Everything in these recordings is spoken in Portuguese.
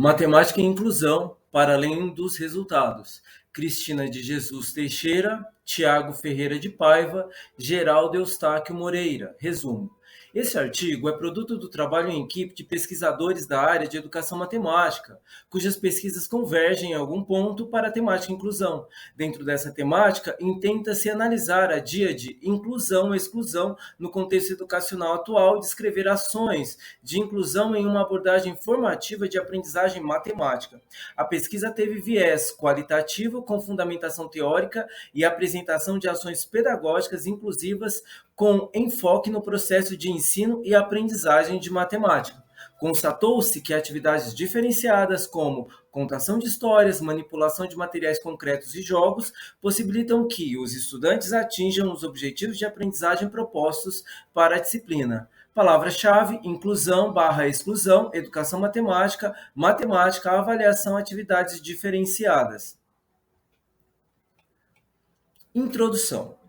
Matemática e inclusão, para além dos resultados. Cristina de Jesus Teixeira, Tiago Ferreira de Paiva, Geraldo Eustáquio Moreira. Resumo. Esse artigo é produto do trabalho em equipe de pesquisadores da área de educação matemática, cujas pesquisas convergem em algum ponto para a temática inclusão. Dentro dessa temática, intenta-se analisar a díade inclusão e exclusão no contexto educacional atual e descrever ações de inclusão em uma abordagem formativa de aprendizagem matemática. A pesquisa teve viés qualitativo com fundamentação teórica e apresentação de ações pedagógicas inclusivas com enfoque no processo de ensino e aprendizagem de matemática. Constatou-se que atividades diferenciadas, como contação de histórias, manipulação de materiais concretos e jogos, possibilitam que os estudantes atinjam os objetivos de aprendizagem propostos para a disciplina. Palavra-chave: inclusão / exclusão, educação matemática, matemática, avaliação, atividades diferenciadas. Introdução.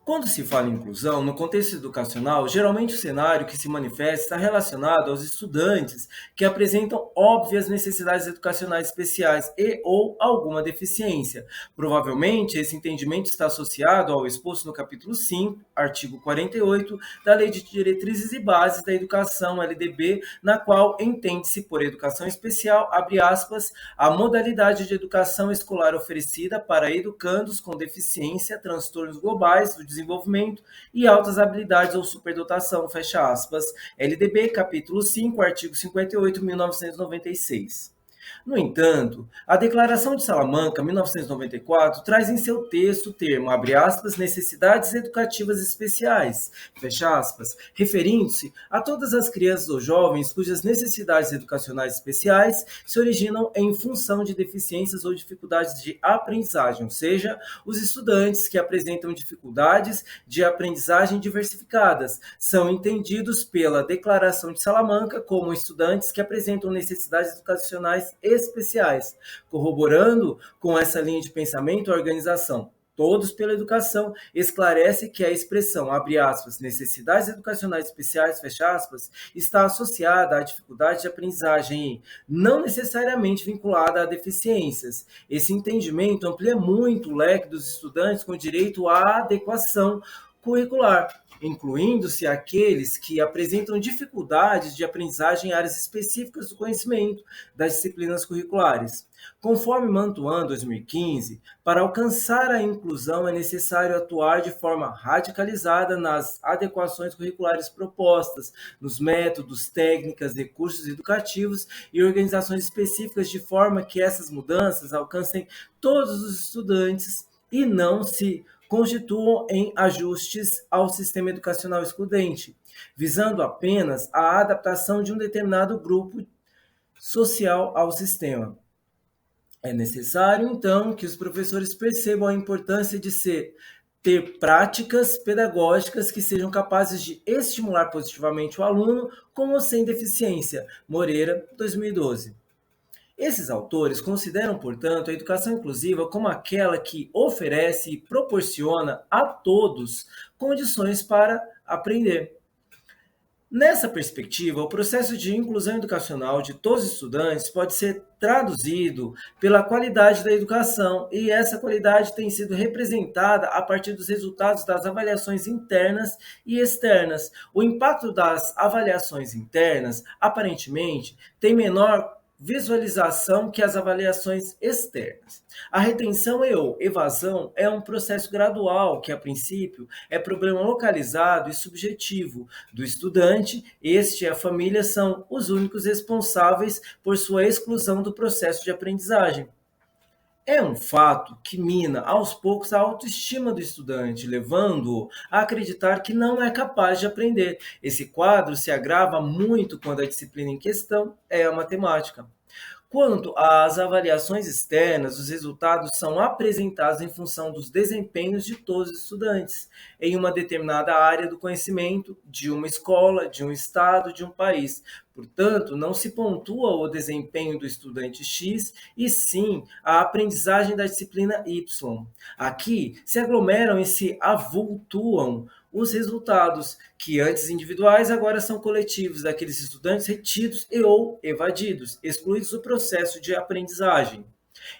Quando se fala em inclusão, no contexto educacional, geralmente o cenário que se manifesta está relacionado aos estudantes que apresentam óbvias necessidades educacionais especiais e ou alguma deficiência. Provavelmente, esse entendimento está associado ao exposto no capítulo 5, artigo 48, da Lei de Diretrizes e Bases da Educação, LDB, na qual entende-se por educação especial, abre aspas, a modalidade de educação escolar oferecida para educandos com deficiência, transtornos globais do desenvolvimento e altas habilidades ou superdotação, fecha aspas, LDB, capítulo 5, artigo 58, 1996. No entanto, a Declaração de Salamanca, 1994, traz em seu texto o termo, abre aspas, necessidades educativas especiais, fecha aspas, referindo-se a todas as crianças ou jovens cujas necessidades educacionais especiais se originam em função de deficiências ou dificuldades de aprendizagem, ou seja, os estudantes que apresentam dificuldades de aprendizagem diversificadas são entendidos pela Declaração de Salamanca como estudantes que apresentam necessidades educacionais especiais, corroborando com essa linha de pensamento a organização Todos pela Educação esclarece que a expressão, abre aspas, necessidades educacionais especiais, fecha aspas, está associada à dificuldade de aprendizagem e não necessariamente vinculada a deficiências. Esse entendimento amplia muito o leque dos estudantes com direito à adequação curricular, incluindo-se aqueles que apresentam dificuldades de aprendizagem em áreas específicas do conhecimento das disciplinas curriculares. Conforme Mantuan, 2015, para alcançar a inclusão é necessário atuar de forma radicalizada nas adequações curriculares propostas, nos métodos, técnicas, recursos educativos e organizações específicas de forma que essas mudanças alcancem todos os estudantes e não se constituam em ajustes ao sistema educacional excludente, visando apenas a adaptação de um determinado grupo social ao sistema. É necessário, então, que os professores percebam a importância de ter práticas pedagógicas que sejam capazes de estimular positivamente o aluno com ou sem deficiência. Moreira, 2012. Esses autores consideram, portanto, a educação inclusiva como aquela que oferece e proporciona a todos condições para aprender. Nessa perspectiva, o processo de inclusão educacional de todos os estudantes pode ser traduzido pela qualidade da educação, e essa qualidade tem sido representada a partir dos resultados das avaliações internas e externas. O impacto das avaliações internas, aparentemente, tem menor visualização que as avaliações externas. A retenção e ou evasão é um processo gradual que, a princípio, é problema localizado e subjetivo do estudante. Este e a família são os únicos responsáveis por sua exclusão do processo de aprendizagem. É um fato que mina aos poucos a autoestima do estudante, levando-o a acreditar que não é capaz de aprender. Esse quadro se agrava muito quando a disciplina em questão é a matemática. Quanto às avaliações externas, os resultados são apresentados em função dos desempenhos de todos os estudantes em uma determinada área do conhecimento, de uma escola, de um estado, de um país. Portanto, não se pontua o desempenho do estudante X, e sim a aprendizagem da disciplina Y. Aqui se aglomeram e se avultuam os resultados, que antes individuais agora são coletivos, daqueles estudantes retidos e ou evadidos, excluídos do processo de aprendizagem.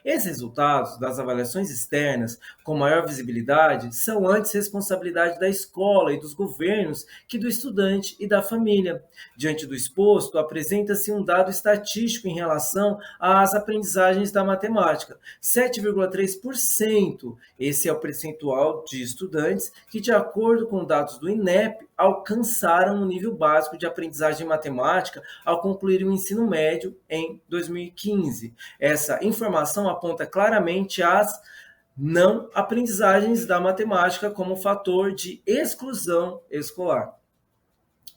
Esses resultados das avaliações externas, com maior visibilidade, são antes responsabilidade da escola e dos governos que do estudante e da família. Diante do exposto, apresenta-se um dado estatístico em relação às aprendizagens da matemática: 7,3%. Esse é o percentual de estudantes que, de acordo com dados do INEP, alcançaram o nível básico de aprendizagem matemática ao concluir o ensino médio em 2015. Essa informação aponta claramente as não aprendizagens da matemática como fator de exclusão escolar.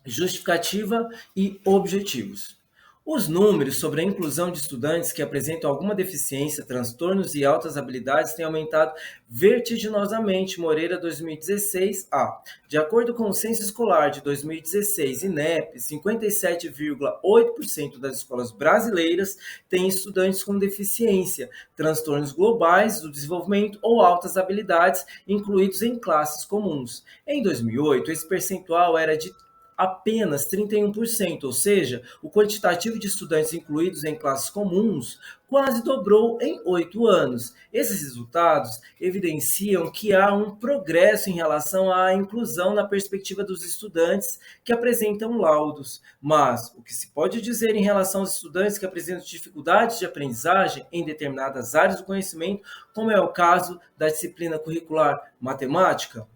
Justificativa e objetivos. Os números sobre a inclusão de estudantes que apresentam alguma deficiência, transtornos e altas habilidades têm aumentado vertiginosamente. Moreira, 2016a. De acordo com o Censo Escolar de 2016, INEP, 57,8% das escolas brasileiras têm estudantes com deficiência, transtornos globais do desenvolvimento ou altas habilidades incluídos em classes comuns. Em 2008, esse percentual era de apenas 31%, ou seja, o quantitativo de estudantes incluídos em classes comuns quase dobrou em 8 anos. Esses resultados evidenciam que há um progresso em relação à inclusão na perspectiva dos estudantes que apresentam laudos. Mas o que se pode dizer em relação aos estudantes que apresentam dificuldades de aprendizagem em determinadas áreas do conhecimento, como é o caso da disciplina curricular matemática?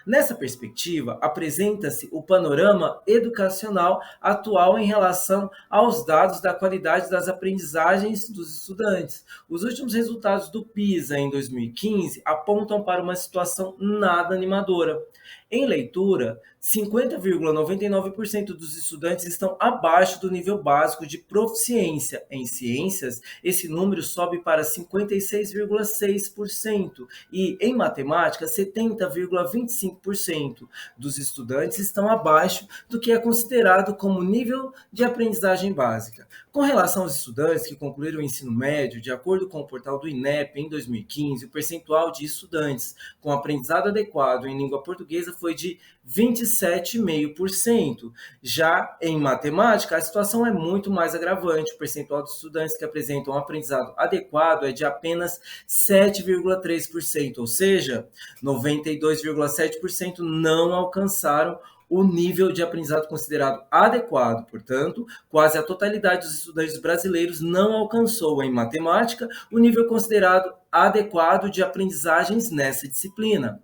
Nessa perspectiva, apresenta-se o panorama educacional atual em relação aos dados da qualidade das aprendizagens dos estudantes. Os últimos resultados do PISA em 2015 apontam para uma situação nada animadora. Em leitura, 50,99% dos estudantes estão abaixo do nível básico de proficiência. Em ciências, esse número sobe para 56,6%. E em matemática, 70,25% dos estudantes estão abaixo do que é considerado como nível de aprendizagem básica. Com relação aos estudantes que concluíram o ensino médio, de acordo com o portal do INEP, em 2015, o percentual de estudantes com aprendizado adequado em língua portuguesa foi de 27,5%. Já em matemática, a situação é muito mais agravante. O percentual de estudantes que apresentam um aprendizado adequado é de apenas 7,3%, ou seja, 92,7% não alcançaram o nível de aprendizado considerado adequado. Portanto, quase a totalidade dos estudantes brasileiros não alcançou em matemática o nível considerado adequado de aprendizagens nessa disciplina.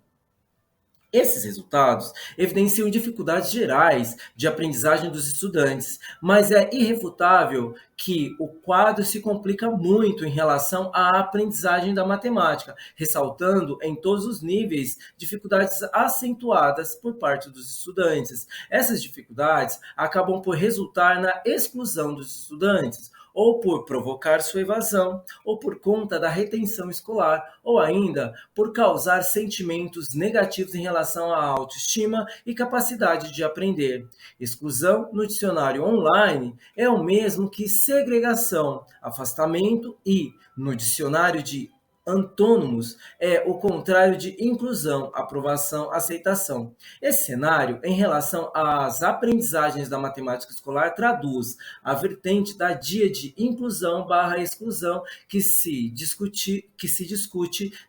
Esses resultados evidenciam dificuldades gerais de aprendizagem dos estudantes, mas é irrefutável que o quadro se complica muito em relação à aprendizagem da matemática, ressaltando em todos os níveis dificuldades acentuadas por parte dos estudantes. Essas dificuldades acabam por resultar na exclusão dos estudantes, ou por provocar sua evasão, ou por conta da retenção escolar, ou ainda por causar sentimentos negativos em relação à autoestima e capacidade de aprender. Exclusão no dicionário online é o mesmo que segregação, afastamento e, no dicionário de antônimos, é o contrário de inclusão, aprovação, aceitação. Esse cenário, em relação às aprendizagens da matemática escolar, traduz a vertente da díade inclusão/exclusão que se discute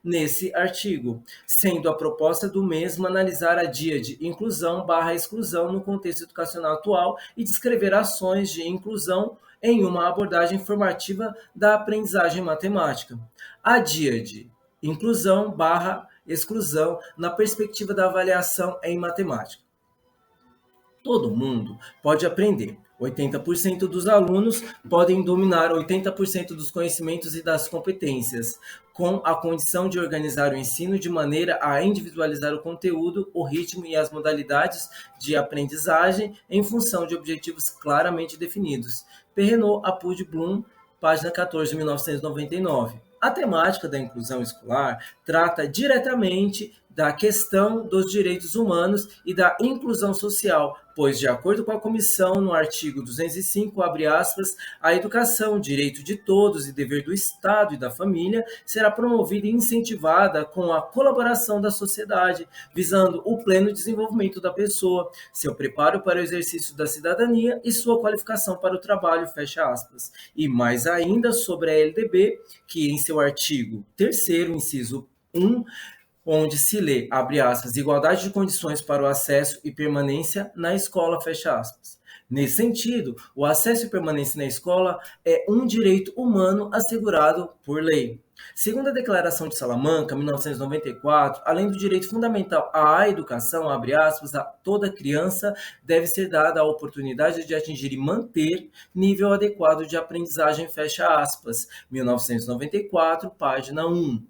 nesse artigo, sendo a proposta do mesmo analisar a díade inclusão/exclusão no contexto educacional atual e descrever ações de inclusão em uma abordagem formativa da aprendizagem matemática. A díade inclusão/exclusão na perspectiva da avaliação em matemática. Todo mundo pode aprender. 80% dos alunos podem dominar 80% dos conhecimentos e das competências, com a condição de organizar o ensino de maneira a individualizar o conteúdo, o ritmo e as modalidades de aprendizagem em função de objetivos claramente definidos. Perrenot, Apud, Bloom, página 14, 1999. A temática da inclusão escolar trata diretamente da questão dos direitos humanos e da inclusão social, pois, de acordo com a comissão, no artigo 205, abre aspas, a educação, direito de todos e dever do Estado e da família, será promovida e incentivada com a colaboração da sociedade, visando o pleno desenvolvimento da pessoa, seu preparo para o exercício da cidadania e sua qualificação para o trabalho, fecha aspas. E mais ainda sobre a LDB, que em seu artigo 3º, inciso 1, onde se lê, abre aspas, igualdade de condições para o acesso e permanência na escola, fecha aspas. Nesse sentido, o acesso e permanência na escola é um direito humano assegurado por lei. Segundo a Declaração de Salamanca, 1994, além do direito fundamental à educação, abre aspas, a toda criança deve ser dada a oportunidade de atingir e manter nível adequado de aprendizagem, fecha aspas, 1994, página 1.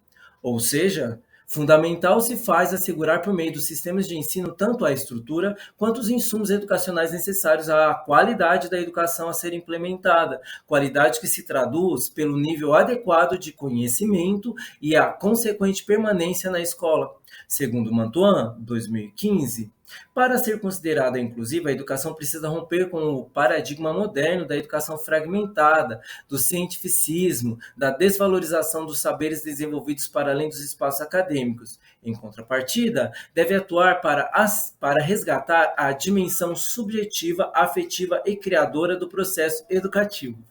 Ou seja, fundamental se faz assegurar por meio dos sistemas de ensino tanto a estrutura quanto os insumos educacionais necessários à qualidade da educação a ser implementada, qualidade que se traduz pelo nível adequado de conhecimento e a consequente permanência na escola. Segundo Mantoan, 2015, para ser considerada inclusiva, a educação precisa romper com o paradigma moderno da educação fragmentada, do cientificismo, da desvalorização dos saberes desenvolvidos para além dos espaços acadêmicos. Em contrapartida, deve atuar para resgatar a dimensão subjetiva, afetiva e criadora do processo educativo.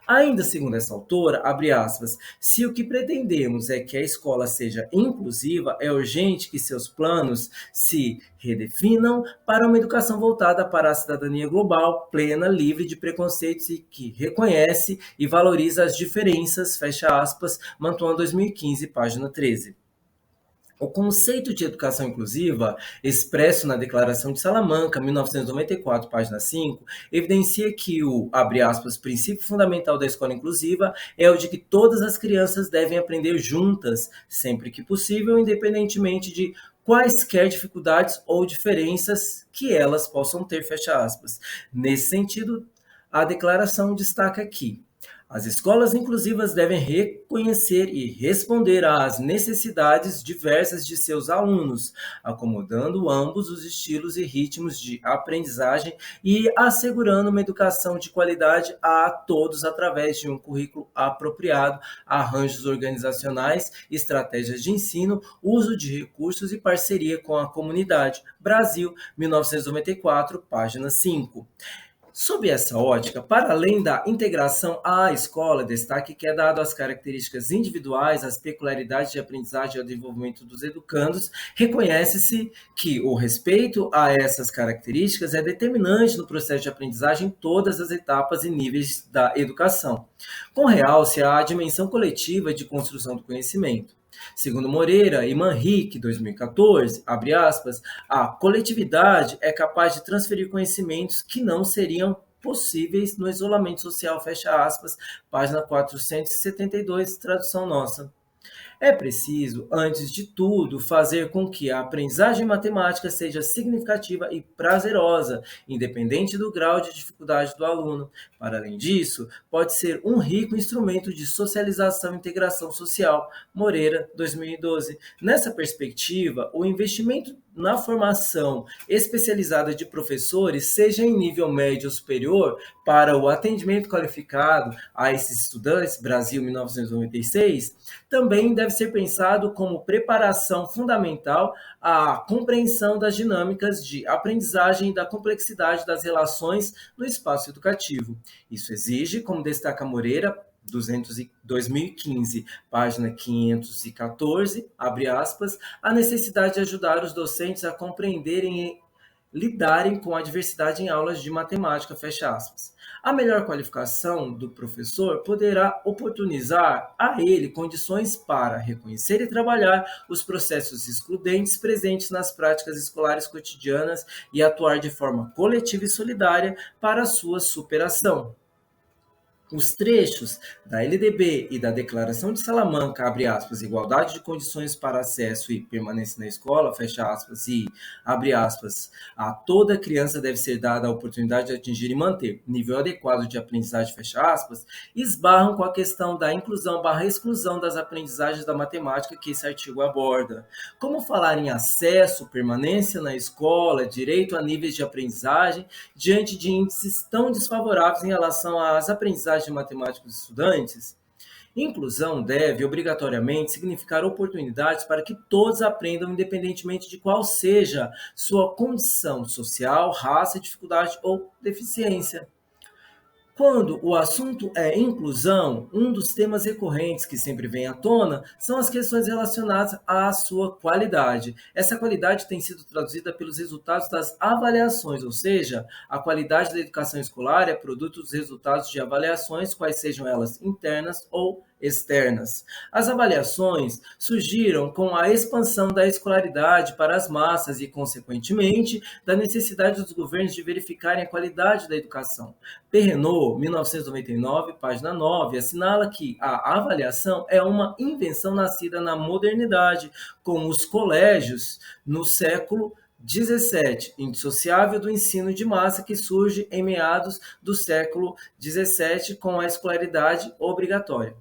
Ainda segundo essa autora, abre aspas, se o que pretendemos é que a escola seja inclusiva, é urgente que seus planos se redefinam para uma educação voltada para a cidadania global, plena, livre de preconceitos e que reconhece e valoriza as diferenças, fecha aspas, Mantoan 2015, página 13. O conceito de educação inclusiva, expresso na Declaração de Salamanca, 1994, página 5, evidencia que o, abre aspas, princípio fundamental da escola inclusiva é o de que todas as crianças devem aprender juntas, sempre que possível, independentemente de quaisquer dificuldades ou diferenças que elas possam ter, fecha aspas. Nesse sentido, a declaração destaca aqui: as escolas inclusivas devem reconhecer e responder às necessidades diversas de seus alunos, acomodando ambos os estilos e ritmos de aprendizagem e assegurando uma educação de qualidade a todos através de um currículo apropriado, arranjos organizacionais, estratégias de ensino, uso de recursos e parceria com a comunidade. Brasil, 1994, página 5. Sob essa ótica, para além da integração à escola, destaque que é dado às características individuais, às peculiaridades de aprendizagem e ao desenvolvimento dos educandos, reconhece-se que o respeito a essas características é determinante no processo de aprendizagem em todas as etapas e níveis da educação, com realce à dimensão coletiva de construção do conhecimento. Segundo Moreira e Manrique, 2014, abre aspas, a coletividade é capaz de transferir conhecimentos que não seriam possíveis no isolamento social, fecha aspas, página 472, tradução nossa. É preciso, antes de tudo, fazer com que a aprendizagem matemática seja significativa e prazerosa, independente do grau de dificuldade do aluno. Para além disso, pode ser um rico instrumento de socialização e integração social. Moreira, 2012. Nessa perspectiva, o investimento na formação especializada de professores, seja em nível médio ou superior, para o atendimento qualificado a esses estudantes, Brasil 1996, também deve ser pensado como preparação fundamental à compreensão das dinâmicas de aprendizagem e da complexidade das relações no espaço educativo. Isso exige, como destaca Moreira, 2015, página 514, abre aspas, a necessidade de ajudar os docentes a compreenderem e lidarem com a diversidade em aulas de matemática, fecha aspas. A melhor qualificação do professor poderá oportunizar a ele condições para reconhecer e trabalhar os processos excludentes presentes nas práticas escolares cotidianas e atuar de forma coletiva e solidária para a sua superação. Os trechos da LDB e da Declaração de Salamanca, abre aspas, igualdade de condições para acesso e permanência na escola, fecha aspas, e, abre aspas, a toda criança deve ser dada a oportunidade de atingir e manter nível adequado de aprendizagem, fecha aspas, esbarram com a questão da inclusão barra exclusão das aprendizagens da matemática que esse artigo aborda. Como falar em acesso, permanência na escola, direito a níveis de aprendizagem, diante de índices tão desfavoráveis em relação às aprendizagens de matemática dos estudantes? Inclusão deve, obrigatoriamente, significar oportunidades para que todos aprendam, independentemente de qual seja sua condição social, raça, dificuldade ou deficiência. Quando o assunto é inclusão, um dos temas recorrentes que sempre vem à tona são as questões relacionadas à sua qualidade. Essa qualidade tem sido traduzida pelos resultados das avaliações, ou seja, a qualidade da educação escolar é produto dos resultados de avaliações, quais sejam elas internas ou externas. As avaliações surgiram com a expansão da escolaridade para as massas e, consequentemente, da necessidade dos governos de verificarem a qualidade da educação. Perrenot, 1999, página 9, assinala que a avaliação é uma invenção nascida na modernidade, com os colégios no século 17, indissociável do ensino de massa que surge em meados do século 17 com a escolaridade obrigatória.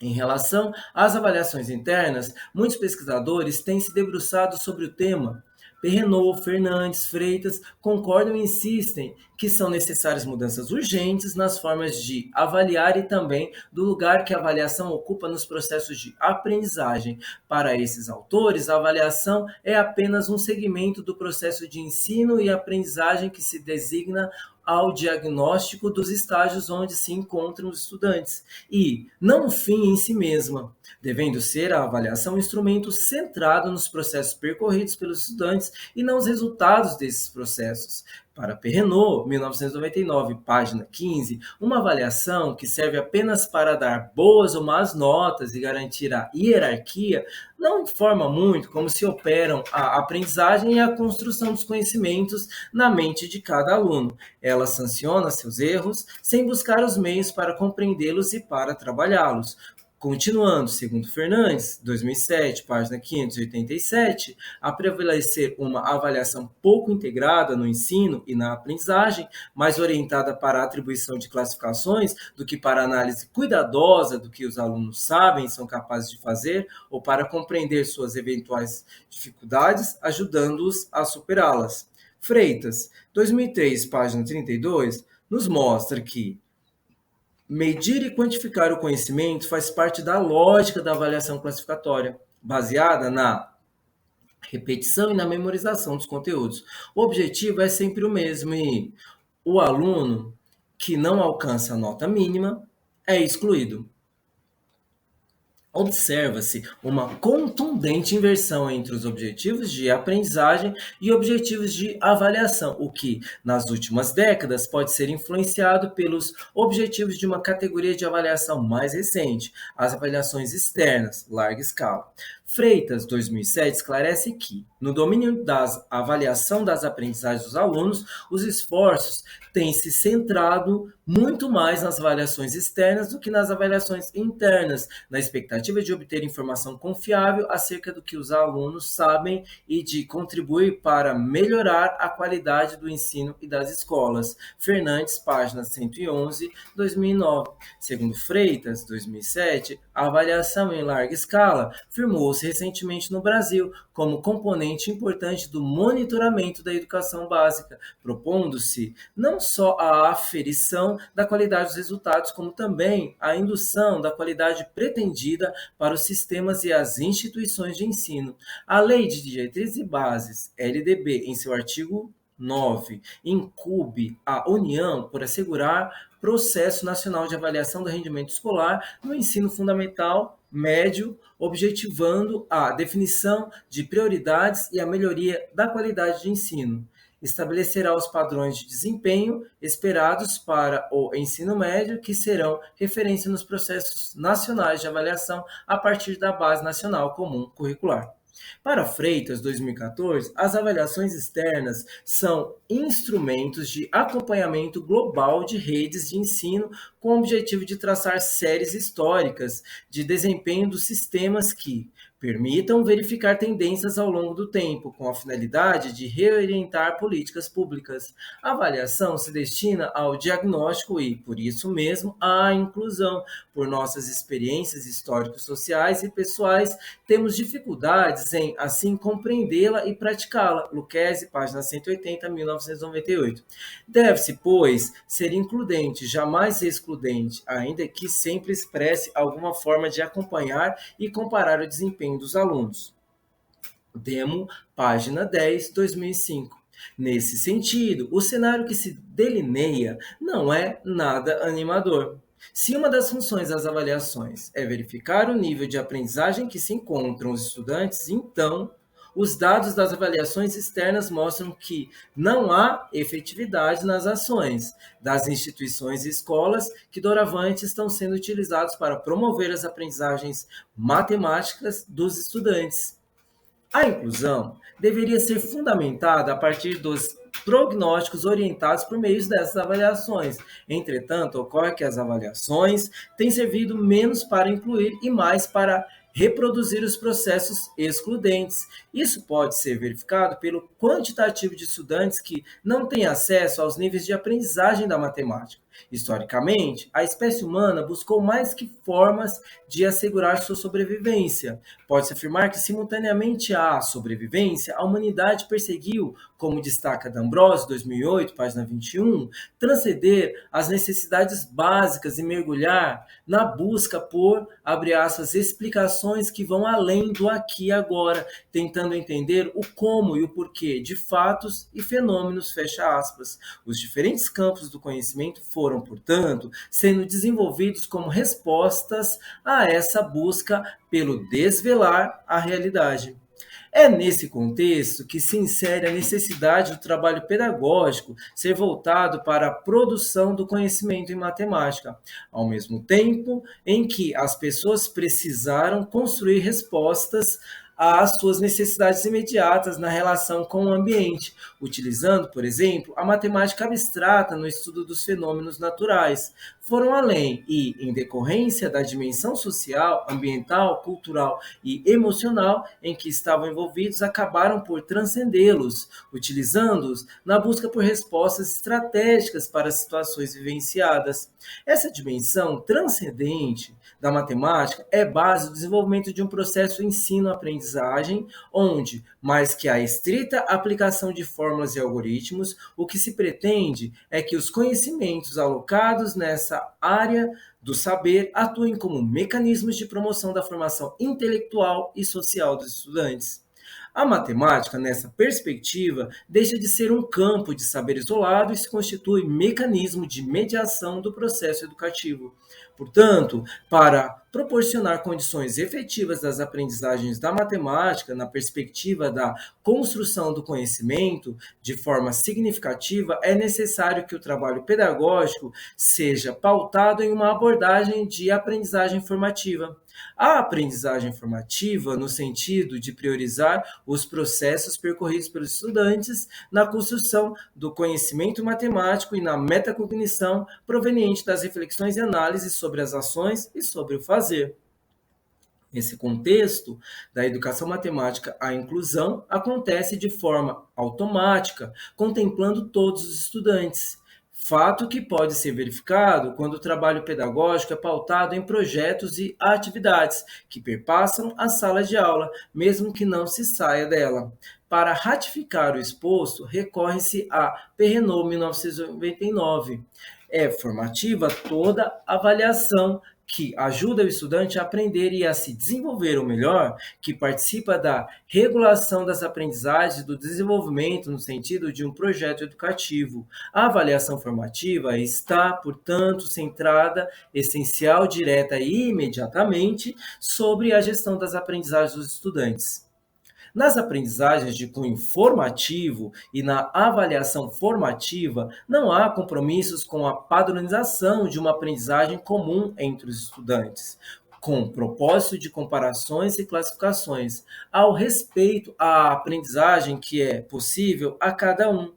Em relação às avaliações internas, muitos pesquisadores têm se debruçado sobre o tema. Perrenot, Fernandes, Freitas concordam e insistem que são necessárias mudanças urgentes nas formas de avaliar e também do lugar que a avaliação ocupa nos processos de aprendizagem. Para esses autores, a avaliação é apenas um segmento do processo de ensino e aprendizagem que se designa ao diagnóstico dos estágios onde se encontram os estudantes e não um fim em si mesma, devendo ser a avaliação um instrumento centrado nos processos percorridos pelos estudantes e não os resultados desses processos. Para Perrenot, 1999, página 15, uma avaliação que serve apenas para dar boas ou más notas e garantir a hierarquia não informa muito como se operam a aprendizagem e a construção dos conhecimentos na mente de cada aluno. Ela sanciona seus erros sem buscar os meios para compreendê-los e para trabalhá-los. Continuando, segundo Fernandes, 2007, página 587, a prevalecer uma avaliação pouco integrada no ensino e na aprendizagem, mais orientada para a atribuição de classificações do que para a análise cuidadosa do que os alunos sabem e são capazes de fazer, ou para compreender suas eventuais dificuldades, ajudando-os a superá-las. Freitas, 2003, página 32, nos mostra que medir e quantificar o conhecimento faz parte da lógica da avaliação classificatória, baseada na repetição e na memorização dos conteúdos. O objetivo é sempre o mesmo e o aluno que não alcança a nota mínima é excluído. Observa-se uma contundente inversão entre os objetivos de aprendizagem e objetivos de avaliação, o que, nas últimas décadas, pode ser influenciado pelos objetivos de uma categoria de avaliação mais recente, as avaliações externas, larga escala. Freitas, 2007, esclarece que, no domínio da avaliação das aprendizagens dos alunos, os esforços têm se centrado muito mais nas avaliações externas do que nas avaliações internas, na expectativa de obter informação confiável acerca do que os alunos sabem e de contribuir para melhorar a qualidade do ensino e das escolas. Fernandes, página 111, 2009. Segundo Freitas, 2007, a avaliação em larga escala firmou-se recentemente no Brasil como componente importante do monitoramento da educação básica, propondo-se não só a aferição da qualidade dos resultados, como também a indução da qualidade pretendida para os sistemas e as instituições de ensino. A Lei de Diretrizes e Bases, LDB, em seu artigo 9, incumbe a União por assegurar Processo Nacional de Avaliação do Rendimento Escolar no ensino fundamental, médio, objetivando a definição de prioridades e a melhoria da qualidade de ensino. Estabelecerá os padrões de desempenho esperados para o ensino médio, que serão referência nos processos nacionais de avaliação a partir da Base Nacional Comum Curricular. Para Freitas, 2014, as avaliações externas são instrumentos de acompanhamento global de redes de ensino com o objetivo de traçar séries históricas de desempenho dos sistemas que permitam verificar tendências ao longo do tempo, com a finalidade de reorientar políticas públicas. A avaliação se destina ao diagnóstico e, por isso mesmo, à inclusão. Por nossas experiências históricos-sociais e pessoais, temos dificuldades em, assim, compreendê-la e praticá-la. Lucchesi, página 180, 1998. Deve-se, pois, ser includente, jamais excludente, ainda que sempre expresse alguma forma de acompanhar e comparar o desempenho dos alunos. Demo, página 10, 2005. Nesse sentido, o cenário que se delineia não é nada animador. Se uma das funções das avaliações é verificar o nível de aprendizagem que se encontram os estudantes, então os dados das avaliações externas mostram que não há efetividade nas ações das instituições e escolas que doravante estão sendo utilizados para promover as aprendizagens matemáticas dos estudantes. A inclusão deveria ser fundamentada a partir dos prognósticos orientados por meio dessas avaliações. Entretanto, ocorre que as avaliações têm servido menos para incluir e mais para reproduzir os processos excludentes. Isso pode ser verificado pelo quantitativo de estudantes que não têm acesso aos níveis de aprendizagem da matemática. Historicamente, a espécie humana buscou mais que formas de assegurar sua sobrevivência. Pode-se afirmar que, simultaneamente à sobrevivência, a humanidade perseguiu, como destaca D'Ambrosio, 2008, página 21, transcender as necessidades básicas e mergulhar na busca por, abre aspas, explicações que vão além do aqui e agora, tentando entender o como e o porquê de fatos e fenômenos, fecha aspas. Os diferentes campos do conhecimento foram, portanto, sendo desenvolvidos como respostas a essa busca pelo desvelar a realidade. É nesse contexto que se insere a necessidade do trabalho pedagógico ser voltado para a produção do conhecimento em matemática, ao mesmo tempo em que as pessoas precisaram construir respostas às suas necessidades imediatas na relação com o ambiente, utilizando, por exemplo, a matemática abstrata no estudo dos fenômenos naturais. Foram além e, em decorrência da dimensão social, ambiental, cultural e emocional em que estavam envolvidos, acabaram por transcendê-los, utilizando-os na busca por respostas estratégicas para as situações vivenciadas. Essa dimensão transcendente da matemática é base do desenvolvimento de um processo ensino-aprendizagem, onde, mais que a estrita aplicação de fórmulas e algoritmos, o que se pretende é que os conhecimentos alocados nessa área do saber atuem como mecanismos de promoção da formação intelectual e social dos estudantes. A matemática, nessa perspectiva, deixa de ser um campo de saber isolado e se constitui mecanismo de mediação do processo educativo. Portanto, para proporcionar condições efetivas das aprendizagens da matemática na perspectiva da construção do conhecimento de forma significativa, é necessário que o trabalho pedagógico seja pautado em uma abordagem de aprendizagem formativa. A aprendizagem formativa, no sentido de priorizar os processos percorridos pelos estudantes na construção do conhecimento matemático e na metacognição proveniente das reflexões e análises sobre as ações e sobre o fazer. Nesse contexto da educação matemática, a inclusão acontece de forma automática, contemplando todos os estudantes. Fato que pode ser verificado quando o trabalho pedagógico é pautado em projetos e atividades que perpassam a sala de aula, mesmo que não se saia dela. Para ratificar o exposto, recorre-se a Perrenot, 1999. É formativa toda avaliação que ajuda o estudante a aprender e a se desenvolver, ou melhor, que participa da regulação das aprendizagens e do desenvolvimento no sentido de um projeto educativo. A avaliação formativa está, portanto, centrada, essencial, direta e imediatamente sobre a gestão das aprendizagens dos estudantes. Nas aprendizagens de cunho formativo e na avaliação formativa, não há compromissos com a padronização de uma aprendizagem comum entre os estudantes. com propósito de comparações e classificações, ao respeito à aprendizagem que é possível a cada um.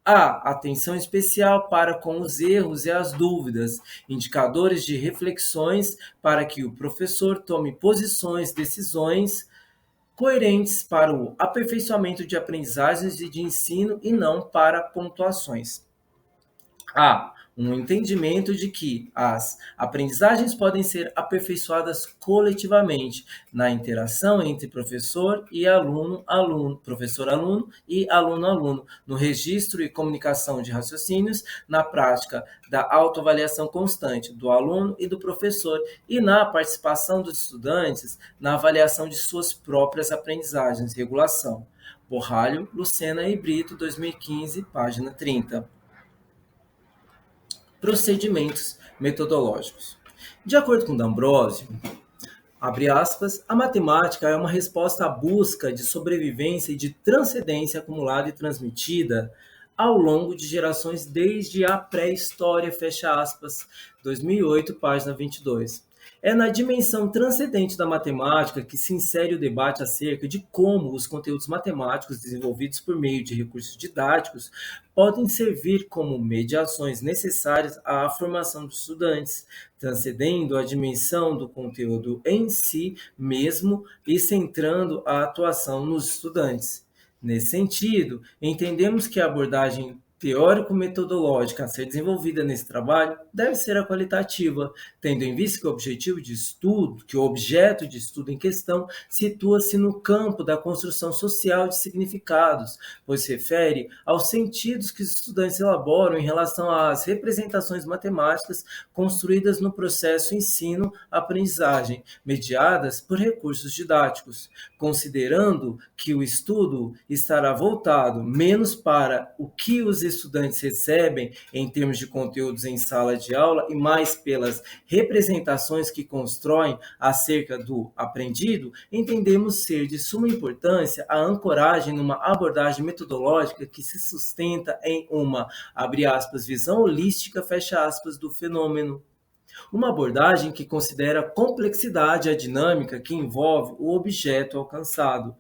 Há atenção especial para com os erros e as dúvidas, indicadores de reflexões para que o professor tome posições, decisões coerentes para o aperfeiçoamento de aprendizagens e de ensino e não para pontuações. Há um entendimento de que as aprendizagens podem ser aperfeiçoadas coletivamente na interação entre professor e aluno, professor-aluno e aluno-aluno, no registro e comunicação de raciocínios, na prática da autoavaliação constante do aluno e do professor e na participação dos estudantes na avaliação de suas próprias aprendizagens. Regulação. Borralho, Lucena e Brito, 2015, página 30. Procedimentos metodológicos. De acordo com D'Ambrosio, abre aspas, a matemática é uma resposta à busca de sobrevivência e de transcendência acumulada e transmitida ao longo de gerações desde a pré-história, fecha aspas, 2008, página 22. É na dimensão transcendente da matemática que se insere o debate acerca de como os conteúdos matemáticos desenvolvidos por meio de recursos didáticos podem servir como mediações necessárias à formação dos estudantes, transcendendo a dimensão do conteúdo em si mesmo e centrando a atuação nos estudantes. Nesse sentido, entendemos que a abordagem teórico-metodológica a ser desenvolvida nesse trabalho deve ser a qualitativa, tendo em vista que o objetivo de estudo, que o objeto de estudo em questão situa-se no campo da construção social de significados, pois se refere aos sentidos que os estudantes elaboram em relação às representações matemáticas construídas no processo ensino-aprendizagem, mediadas por recursos didáticos, considerando que o estudo estará voltado menos para o que os estudantes recebem em termos de conteúdos em sala de aula e mais pelas representações que constroem acerca do aprendido, entendemos ser de suma importância a ancoragem numa abordagem metodológica que se sustenta em uma, abre aspas, visão holística, fecha aspas, do fenômeno. Uma abordagem que considera a complexidade e a dinâmica que envolve o objeto alcançado,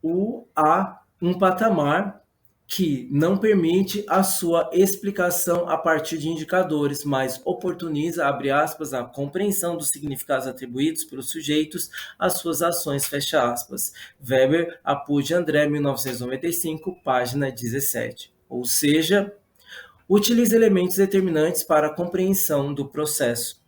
um patamar que não permite a sua explicação a partir de indicadores, mas oportuniza, abre aspas, a compreensão dos significados atribuídos pelos sujeitos às suas ações, fecha aspas. Weber, Apud André, 1995, página 17. Ou seja, utiliza elementos determinantes para a compreensão do processo.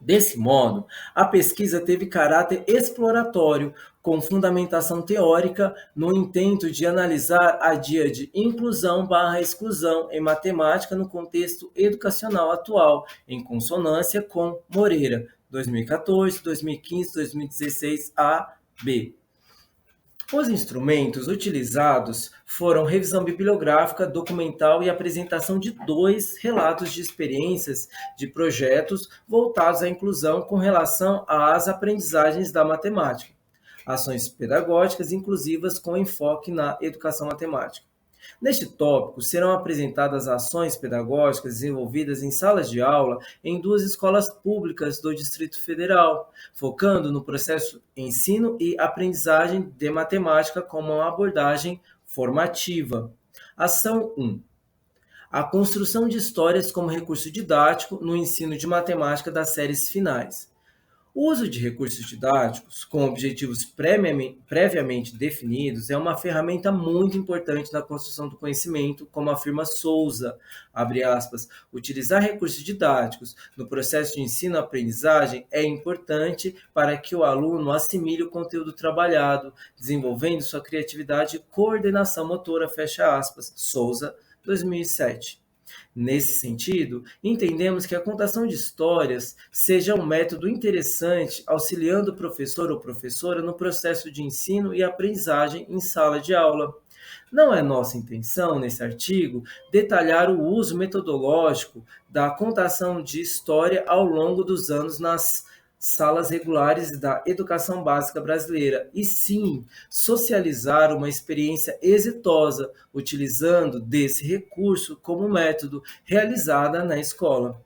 Desse modo, a pesquisa teve caráter exploratório, com fundamentação teórica no intento de analisar a dia de inclusão/exclusão em matemática no contexto educacional atual, em consonância com Moreira, 2014, 2015, 2016, A.B. Os instrumentos utilizados foram revisão bibliográfica, documental e apresentação de 2 relatos de experiências de projetos voltados à inclusão com relação às aprendizagens da matemática. Ações pedagógicas inclusivas com enfoque na educação matemática. Neste tópico, serão apresentadas ações pedagógicas desenvolvidas em salas de aula em 2 escolas públicas do Distrito Federal, focando no processo ensino e aprendizagem de matemática como uma abordagem formativa. Ação 1. A construção de histórias como recurso didático no ensino de matemática das séries finais. O uso de recursos didáticos com objetivos previamente definidos é uma ferramenta muito importante na construção do conhecimento, como afirma Souza, abre aspas, utilizar recursos didáticos no processo de ensino-aprendizagem é importante para que o aluno assimile o conteúdo trabalhado, desenvolvendo sua criatividade e coordenação motora, fecha aspas, Souza, 2007. Nesse sentido, entendemos que a contação de histórias seja um método interessante auxiliando o professor ou professora no processo de ensino e aprendizagem em sala de aula. Não é nossa intenção, nesse artigo, detalhar o uso metodológico da contação de história ao longo dos anos nas salas regulares da educação básica brasileira, e sim socializar uma experiência exitosa, utilizando desse recurso como método realizada na escola.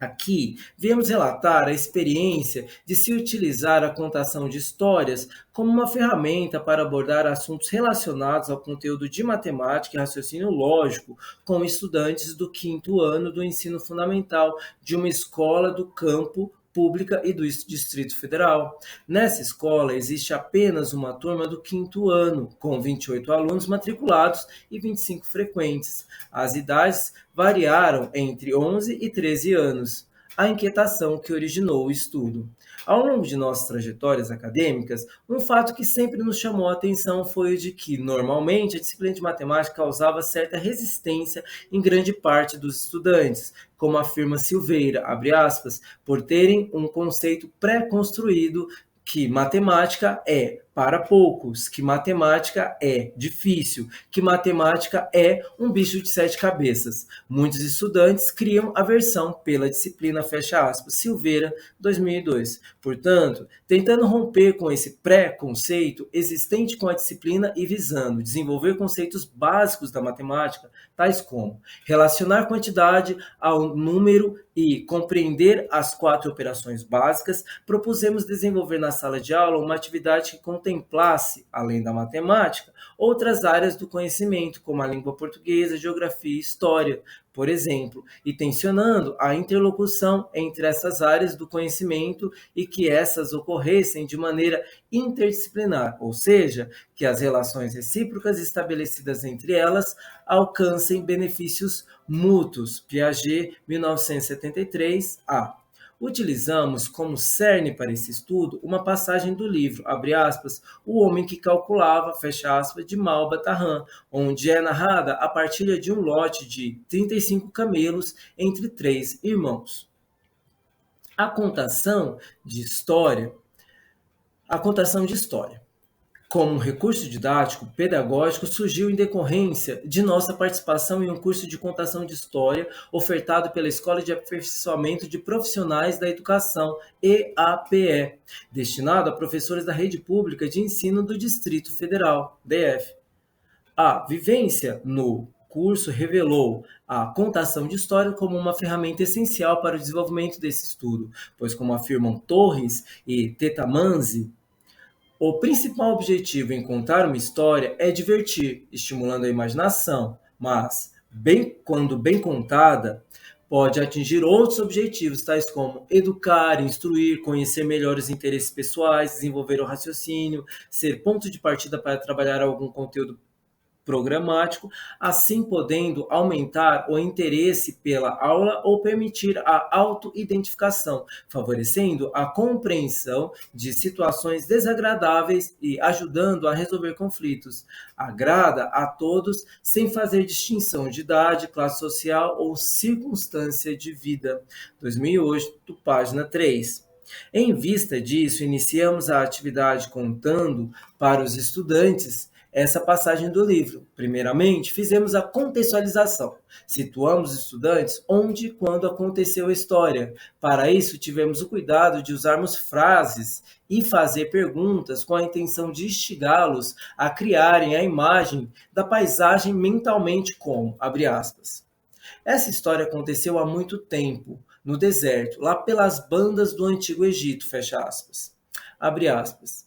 Aqui, viemos relatar a experiência de se utilizar a contação de histórias como uma ferramenta para abordar assuntos relacionados ao conteúdo de matemática e raciocínio lógico com estudantes do quinto ano do ensino fundamental de uma escola do campo pública e do Distrito Federal. Nessa escola existe apenas uma turma do quinto ano, com 28 alunos matriculados e 25 frequentes. As idades variaram entre 11 e 13 anos. A inquietação que originou o estudo. Ao longo de nossas trajetórias acadêmicas, um fato que sempre nos chamou a atenção foi o de que, normalmente, a disciplina de matemática causava certa resistência em grande parte dos estudantes, como afirma Silveira, abre aspas, por terem um conceito pré-construído que matemática é para poucos, que matemática é difícil, que matemática é um bicho de sete cabeças. Muitos estudantes criam aversão pela disciplina, fecha aspas, Silveira, 2002. Portanto, tentando romper com esse pré-conceito existente com a disciplina e visando desenvolver conceitos básicos da matemática, tais como relacionar quantidade ao número e compreender as 4 operações básicas, propusemos desenvolver na sala de aula uma atividade que contemplasse, além da matemática, outras áreas do conhecimento, como a língua portuguesa, geografia e história, por exemplo, e tensionando a interlocução entre essas áreas do conhecimento e que essas ocorressem de maneira interdisciplinar, ou seja, que as relações recíprocas estabelecidas entre elas alcancem benefícios mútuos. Piaget, 1973a. Utilizamos como cerne para esse estudo uma passagem do livro, abre aspas, O Homem que Calculava, fecha aspas, de Malba Tahan, onde é narrada a partilha de um lote de 35 camelos entre 3 irmãos. A contação de história. Como um recurso didático, pedagógico, surgiu em decorrência de nossa participação em um curso de contação de história ofertado pela Escola de Aperfeiçoamento de Profissionais da Educação, EAPE, destinado a professores da rede pública de ensino do Distrito Federal, DF. A vivência no curso revelou a contação de história como uma ferramenta essencial para o desenvolvimento desse estudo, pois, como afirmam Torres e Tetamanzi, o principal objetivo em contar uma história é divertir, estimulando a imaginação, mas, quando bem contada, pode atingir outros objetivos, tais como educar, instruir, conhecer melhor os interesses pessoais, desenvolver o raciocínio, ser ponto de partida para trabalhar algum conteúdo programático, assim podendo aumentar o interesse pela aula ou permitir a autoidentificação, favorecendo a compreensão de situações desagradáveis e ajudando a resolver conflitos. Agrada a todos sem fazer distinção de idade, classe social ou circunstância de vida. 2008, página 3. Em vista disso, iniciamos a atividade contando para os estudantes essa passagem do livro. Primeiramente, fizemos a contextualização. Situamos os estudantes onde e quando aconteceu a história. Para isso, tivemos o cuidado de usarmos frases e fazer perguntas com a intenção de instigá-los a criarem a imagem da paisagem mentalmente como, abre aspas. Essa história aconteceu há muito tempo, no deserto, lá pelas bandas do Antigo Egito, fecha aspas. Abre aspas.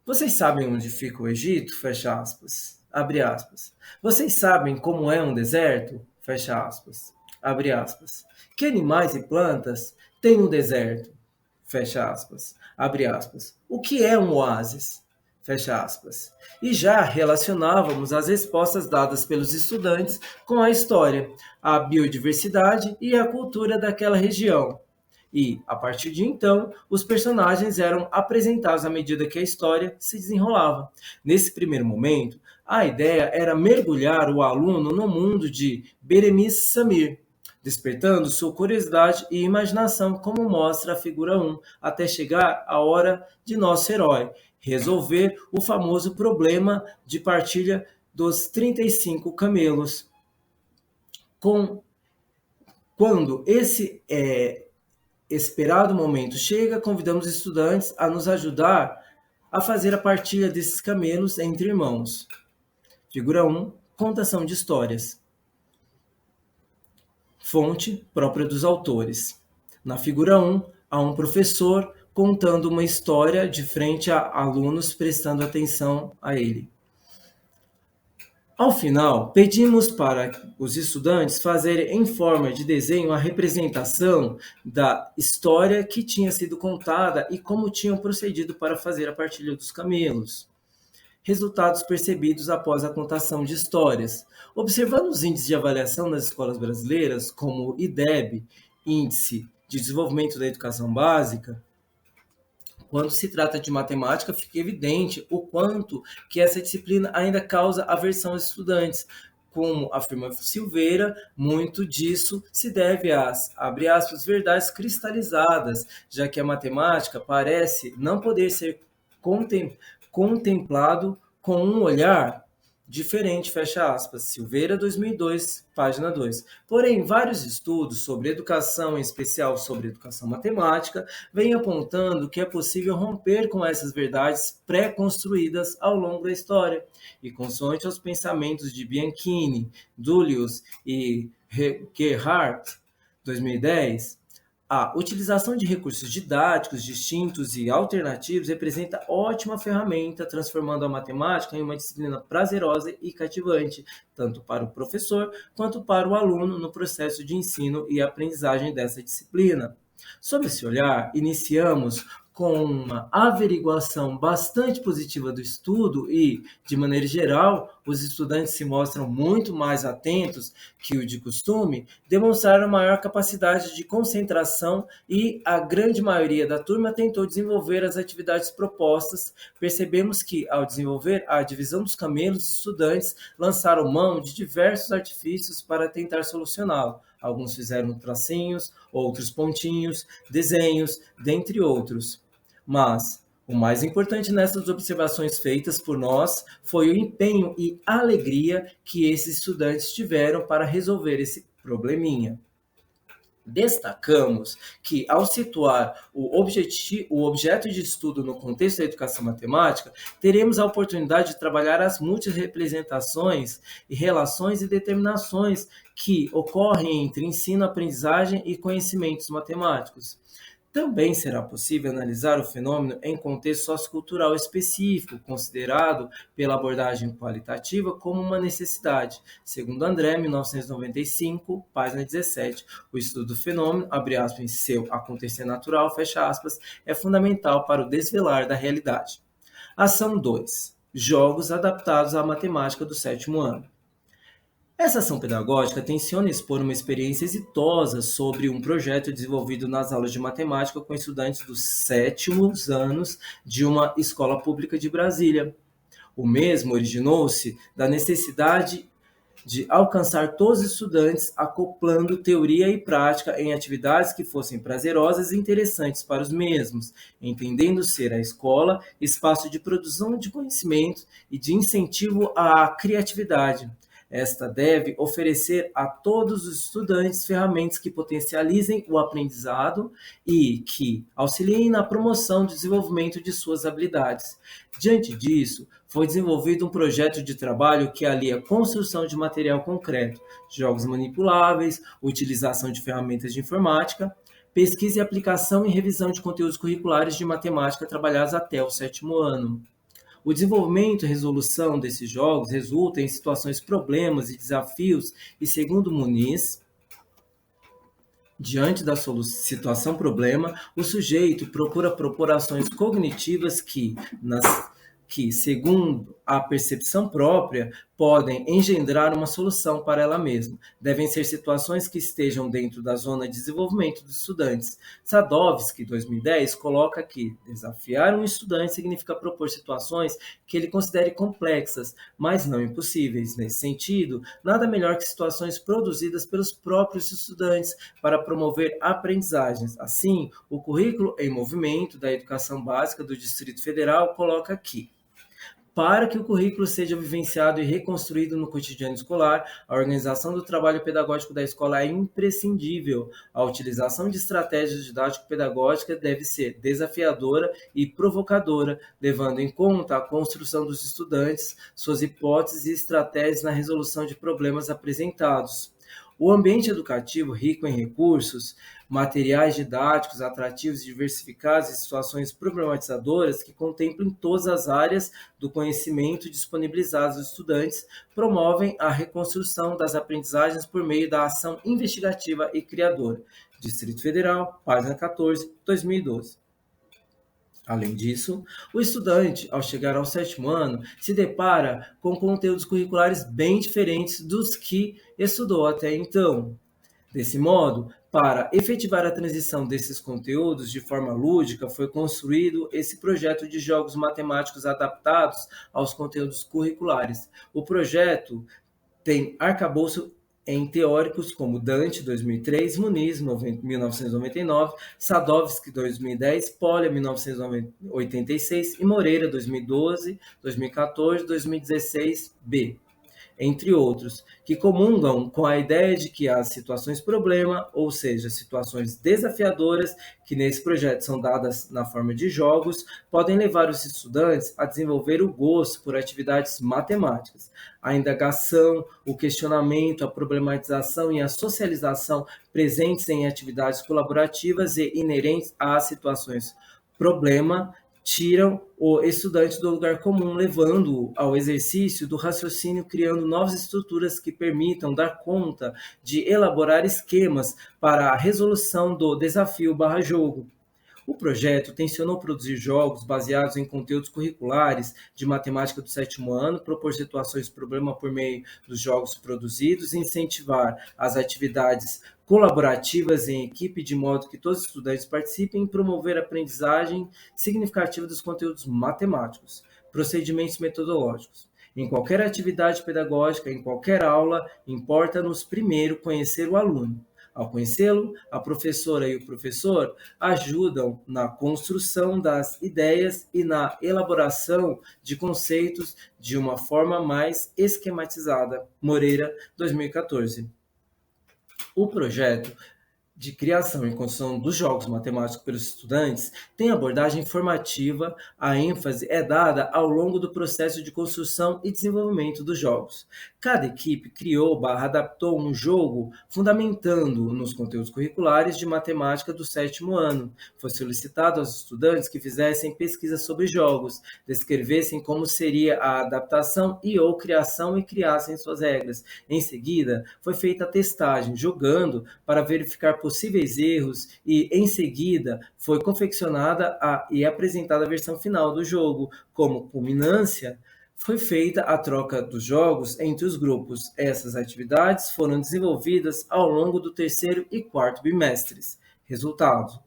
Vocês sabem onde fica o Egito? Fecha aspas. Abre aspas. Vocês sabem como é um deserto? Fecha aspas. Abre aspas. Que animais e plantas tem um deserto? Fecha aspas. Abre aspas. O que é um oásis? Fecha aspas. E já relacionávamos as respostas dadas pelos estudantes com a história, a biodiversidade e a cultura daquela região. E, a partir de então, os personagens eram apresentados à medida que a história se desenrolava. Nesse primeiro momento, a ideia era mergulhar o aluno no mundo de Beremiz Samir, despertando sua curiosidade e imaginação, como mostra a figura 1, até chegar a hora de nosso herói resolver o famoso problema de partilha dos 35 camelos. Quando esse esperado momento chega, convidamos os estudantes a nos ajudar a fazer a partilha desses camelos entre irmãos. Figura 1, contação de histórias. Fonte própria dos autores. Na figura 1, há um professor contando uma história de frente a alunos prestando atenção a ele. Ao final, pedimos para os estudantes fazerem em forma de desenho a representação da história que tinha sido contada e como tinham procedido para fazer a partilha dos camelos. Resultados percebidos após a contação de histórias. Observando os índices de avaliação das escolas brasileiras, como o IDEB, Índice de Desenvolvimento da Educação Básica, quando se trata de matemática, fica evidente o quanto que essa disciplina ainda causa aversão aos estudantes. Como afirma Silveira, muito disso se deve às, abre aspas, verdades cristalizadas, já que a matemática parece não poder ser contemplado com um olhar diferente, fecha aspas. Silveira, 2002, página 2. Porém, vários estudos sobre educação, em especial sobre educação matemática, vêm apontando que é possível romper com essas verdades pré-construídas ao longo da história. E consoante aos pensamentos de Bianchini, Dullius e Gerhardt, 2010, a utilização de recursos didáticos distintos e alternativos representa ótima ferramenta, transformando a matemática em uma disciplina prazerosa e cativante, tanto para o professor quanto para o aluno no processo de ensino e aprendizagem dessa disciplina. Sob esse olhar, iniciamos com uma averiguação bastante positiva do estudo e, de maneira geral, os estudantes se mostram muito mais atentos que o de costume, demonstraram maior capacidade de concentração e a grande maioria da turma tentou desenvolver as atividades propostas. Percebemos que, ao desenvolver a divisão dos camelos, os estudantes lançaram mão de diversos artifícios para tentar solucioná-lo. Alguns fizeram tracinhos, outros pontinhos, desenhos, dentre outros. Mas o mais importante nessas observações feitas por nós foi o empenho e alegria que esses estudantes tiveram para resolver esse probleminha. Destacamos que, ao situar o objeto de estudo no contexto da educação matemática, teremos a oportunidade de trabalhar as multirepresentações e relações e determinações que ocorrem entre ensino, aprendizagem e conhecimentos matemáticos. Também será possível analisar o fenômeno em contexto sociocultural específico, considerado pela abordagem qualitativa como uma necessidade. Segundo André, 1995, página 17, o estudo do fenômeno, abre aspas, em seu acontecer natural, fecha aspas, é fundamental para o desvelar da realidade. Ação 2. Jogos adaptados à matemática do 7º ano. Essa ação pedagógica tenciona expor uma experiência exitosa sobre um projeto desenvolvido nas aulas de matemática com estudantes dos 7º anos de uma escola pública de Brasília. O mesmo originou-se da necessidade de alcançar todos os estudantes, acoplando teoria e prática em atividades que fossem prazerosas e interessantes para os mesmos, entendendo ser a escola espaço de produção de conhecimento e de incentivo à criatividade. Esta deve oferecer a todos os estudantes ferramentas que potencializem o aprendizado e que auxiliem na promoção do desenvolvimento de suas habilidades. Diante disso, foi desenvolvido um projeto de trabalho que alia construção de material concreto, jogos manipuláveis, utilização de ferramentas de informática, pesquisa e aplicação e revisão de conteúdos curriculares de matemática trabalhados até o 7º ano. O desenvolvimento e resolução desses jogos resulta em situações, problemas e desafios, e segundo Muniz, diante da situação-problema, o sujeito procura propor ações cognitivas que, segundo a percepção própria, podem engendrar uma solução para ela mesma. Devem ser situações que estejam dentro da zona de desenvolvimento dos estudantes. Sadovski, 2010, coloca que desafiar um estudante significa propor situações que ele considere complexas, mas não impossíveis. Nesse sentido, nada melhor que situações produzidas pelos próprios estudantes para promover aprendizagens. Assim, o currículo em movimento da educação básica do Distrito Federal coloca aqui: para que o currículo seja vivenciado e reconstruído no cotidiano escolar, a organização do trabalho pedagógico da escola é imprescindível. A utilização de estratégias didático-pedagógicas deve ser desafiadora e provocadora, levando em conta a construção dos estudantes, suas hipóteses e estratégias na resolução de problemas apresentados. O ambiente educativo, rico em recursos, materiais didáticos atrativos, diversificados e situações problematizadoras que contemplem todas as áreas do conhecimento disponibilizadas aos estudantes, promovem a reconstrução das aprendizagens por meio da ação investigativa e criadora. Distrito Federal, página 14, 2012. Além disso, o estudante, ao chegar ao sétimo ano, se depara com conteúdos curriculares bem diferentes dos que estudou até então. Desse modo, para efetivar a transição desses conteúdos de forma lúdica, foi construído esse projeto de jogos matemáticos adaptados aos conteúdos curriculares. O projeto tem arcabouço em teóricos como Dante, 2003, Muniz, 1999, Sadovski, 2010, Polya, 1986 e Moreira, 2012, 2014, 2016b, entre outros, que comungam com a ideia de que as situações problema, ou seja, situações desafiadoras, que nesse projeto são dadas na forma de jogos, podem levar os estudantes a desenvolver o gosto por atividades matemáticas. A indagação, o questionamento, a problematização e a socialização presentes em atividades colaborativas e inerentes às situações problema tiram o estudante do lugar comum, levando-o ao exercício do raciocínio, criando novas estruturas que permitam dar conta de elaborar esquemas para a resolução do desafio/jogo. O projeto tensionou produzir jogos baseados em conteúdos curriculares de matemática do sétimo ano, propor situações problema por meio dos jogos produzidos, incentivar as atividades colaborativas em equipe de modo que todos os estudantes participem e promover a aprendizagem significativa dos conteúdos matemáticos. Procedimentos metodológicos. Em qualquer atividade pedagógica, em qualquer aula, importa-nos primeiro conhecer o aluno. Ao conhecê-lo, a professora e o professor ajudam na construção das ideias e na elaboração de conceitos de uma forma mais esquematizada. Moreira, 2014. O projeto de criação e construção dos jogos matemáticos pelos estudantes tem abordagem formativa, a ênfase é dada ao longo do processo de construção e desenvolvimento dos jogos. Cada equipe criou/adaptou um jogo fundamentando nos conteúdos curriculares de matemática do sétimo ano. Foi solicitado aos estudantes que fizessem pesquisas sobre jogos, descrevessem como seria a adaptação e ou criação e criassem suas regras. Em seguida, foi feita a testagem, jogando para verificar possíveis erros e, em seguida, foi confeccionada e apresentada a versão final do jogo. Como culminância, foi feita a troca dos jogos entre os grupos. Essas atividades foram desenvolvidas ao longo do terceiro e quarto bimestres. Resultado: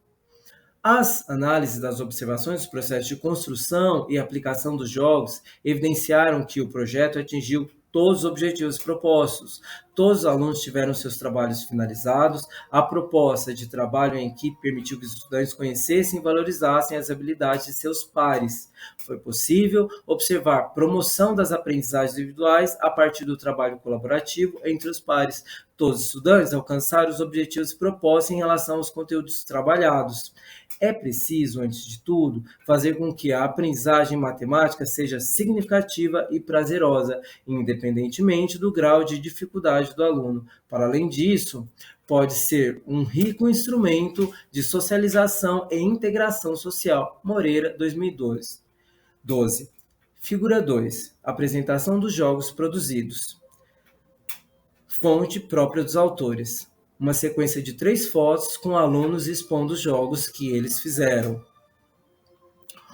as análises das observações dos processos de construção e aplicação dos jogos evidenciaram que o projeto atingiu todos os objetivos propostos. Todos os alunos tiveram seus trabalhos finalizados. A proposta de trabalho em equipe permitiu que os estudantes conhecessem e valorizassem as habilidades de seus pares. Foi possível observar promoção das aprendizagens individuais a partir do trabalho colaborativo entre os pares. Todos os estudantes alcançaram os objetivos propostos em relação aos conteúdos trabalhados. É preciso, antes de tudo, fazer com que a aprendizagem matemática seja significativa e prazerosa, independentemente do grau de dificuldade do aluno. Para além disso, pode ser um rico instrumento de socialização e integração social. Moreira, 2012. 12. Figura 2. Apresentação dos jogos produzidos. Fonte própria dos autores. Uma sequência de 3 fotos com alunos expondo os jogos que eles fizeram.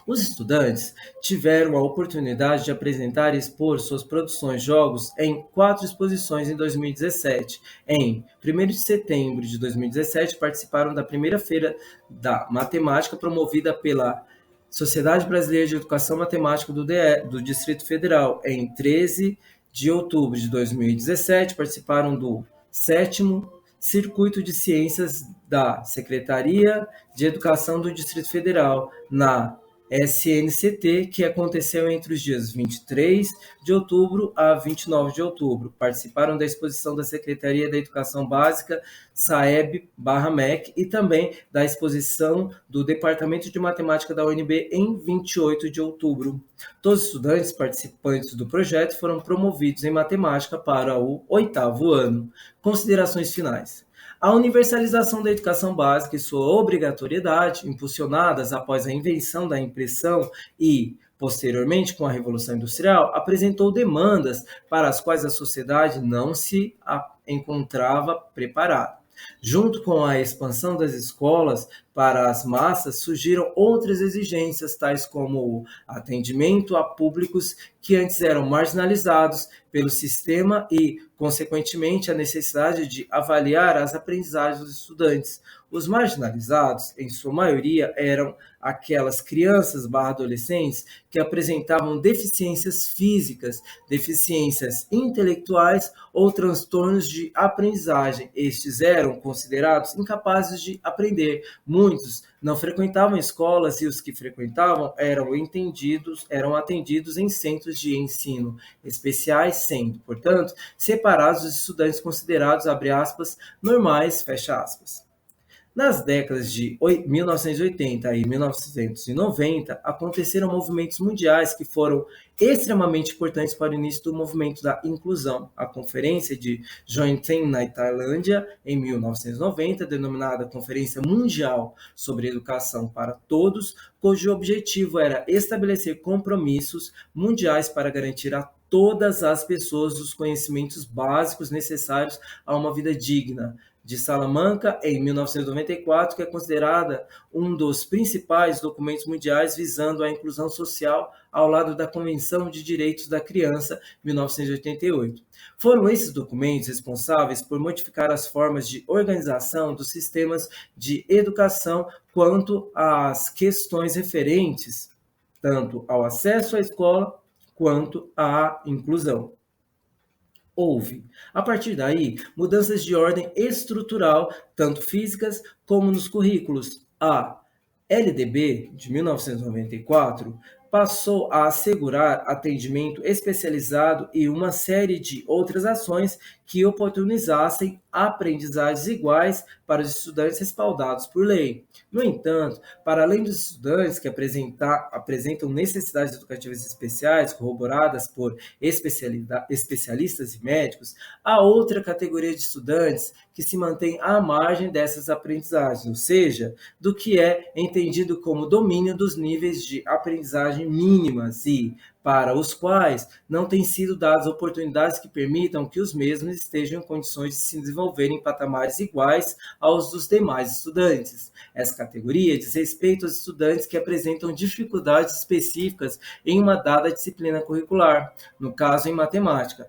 Os estudantes tiveram a oportunidade de apresentar e expor suas produções jogos em 4 exposições em 2017. Em 1º de setembro de 2017, participaram da primeira Feira da Matemática promovida pela Sociedade Brasileira de Educação Matemática do Distrito Federal. Em 13 de outubro de 2017, participaram do 7º Circuito de Ciências da Secretaria de Educação do Distrito Federal, na SNCT, que aconteceu entre os dias 23 de outubro a 29 de outubro. Participaram da exposição da Secretaria da Educação Básica, SAEB/MEC, e também da exposição do Departamento de Matemática da UNB em 28 de outubro. Todos os estudantes participantes do projeto foram promovidos em matemática para o 8º ano. Considerações finais. A universalização da educação básica e sua obrigatoriedade, impulsionadas após a invenção da impressão e, posteriormente, com a Revolução Industrial, apresentou demandas para as quais a sociedade não se encontrava preparada. Junto com a expansão das escolas para as massas, surgiram outras exigências, tais como o atendimento a públicos que antes eram marginalizados pelo sistema e, consequentemente, a necessidade de avaliar as aprendizagens dos estudantes. Os marginalizados, em sua maioria, eram aquelas crianças/adolescentes que apresentavam deficiências físicas, deficiências intelectuais ou transtornos de aprendizagem. Estes eram considerados incapazes de aprender. Muitos não frequentavam escolas e os que frequentavam eram atendidos em centros de ensino especiais, sendo, portanto, separados dos estudantes considerados, abre aspas, normais, fecha aspas. Nas décadas de 1980 e 1990, aconteceram movimentos mundiais que foram extremamente importantes para o início do movimento da inclusão. A Conferência de Jomtien, na Tailândia, em 1990, denominada Conferência Mundial sobre Educação para Todos, cujo objetivo era estabelecer compromissos mundiais para garantir a todas as pessoas os conhecimentos básicos necessários a uma vida digna. De Salamanca, em 1994, que é considerada um dos principais documentos mundiais visando a inclusão social, ao lado da Convenção de Direitos da Criança, 1988. Foram esses documentos responsáveis por modificar as formas de organização dos sistemas de educação quanto às questões referentes tanto ao acesso à escola quanto à inclusão. Houve, a partir daí, mudanças de ordem estrutural, tanto físicas como nos currículos. A LDB, de 1994, passou a assegurar atendimento especializado e uma série de outras ações que oportunizassem aprendizagens iguais para os estudantes respaldados por lei. No entanto, para além dos estudantes que apresentam necessidades educativas especiais corroboradas por especialistas e médicos, há outra categoria de estudantes que se mantém à margem dessas aprendizagens, ou seja, do que é entendido como domínio dos níveis de aprendizagem mínimas e para os quais não têm sido dadas oportunidades que permitam que os mesmos estejam em condições de se desenvolver em patamares iguais aos dos demais estudantes. Essa categoria diz respeito aos estudantes que apresentam dificuldades específicas em uma dada disciplina curricular, no caso em matemática,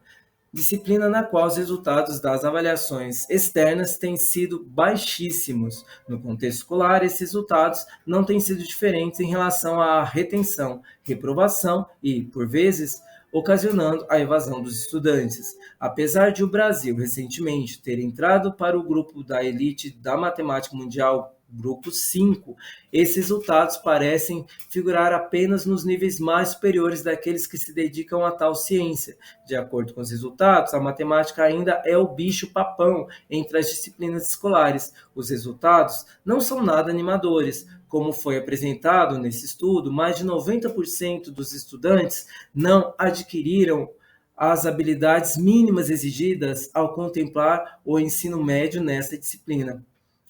disciplina na qual os resultados das avaliações externas têm sido baixíssimos. No contexto escolar, esses resultados não têm sido diferentes em relação à retenção, reprovação e, por vezes, ocasionando a evasão dos estudantes. Apesar de o Brasil recentemente ter entrado para o grupo da elite da matemática mundial, grupo 5, esses resultados parecem figurar apenas nos níveis mais superiores daqueles que se dedicam a tal ciência. De acordo com os resultados, a matemática ainda é o bicho-papão entre as disciplinas escolares. Os resultados não são nada animadores. Como foi apresentado nesse estudo, mais de 90% dos estudantes não adquiriram as habilidades mínimas exigidas ao contemplar o ensino médio nessa disciplina.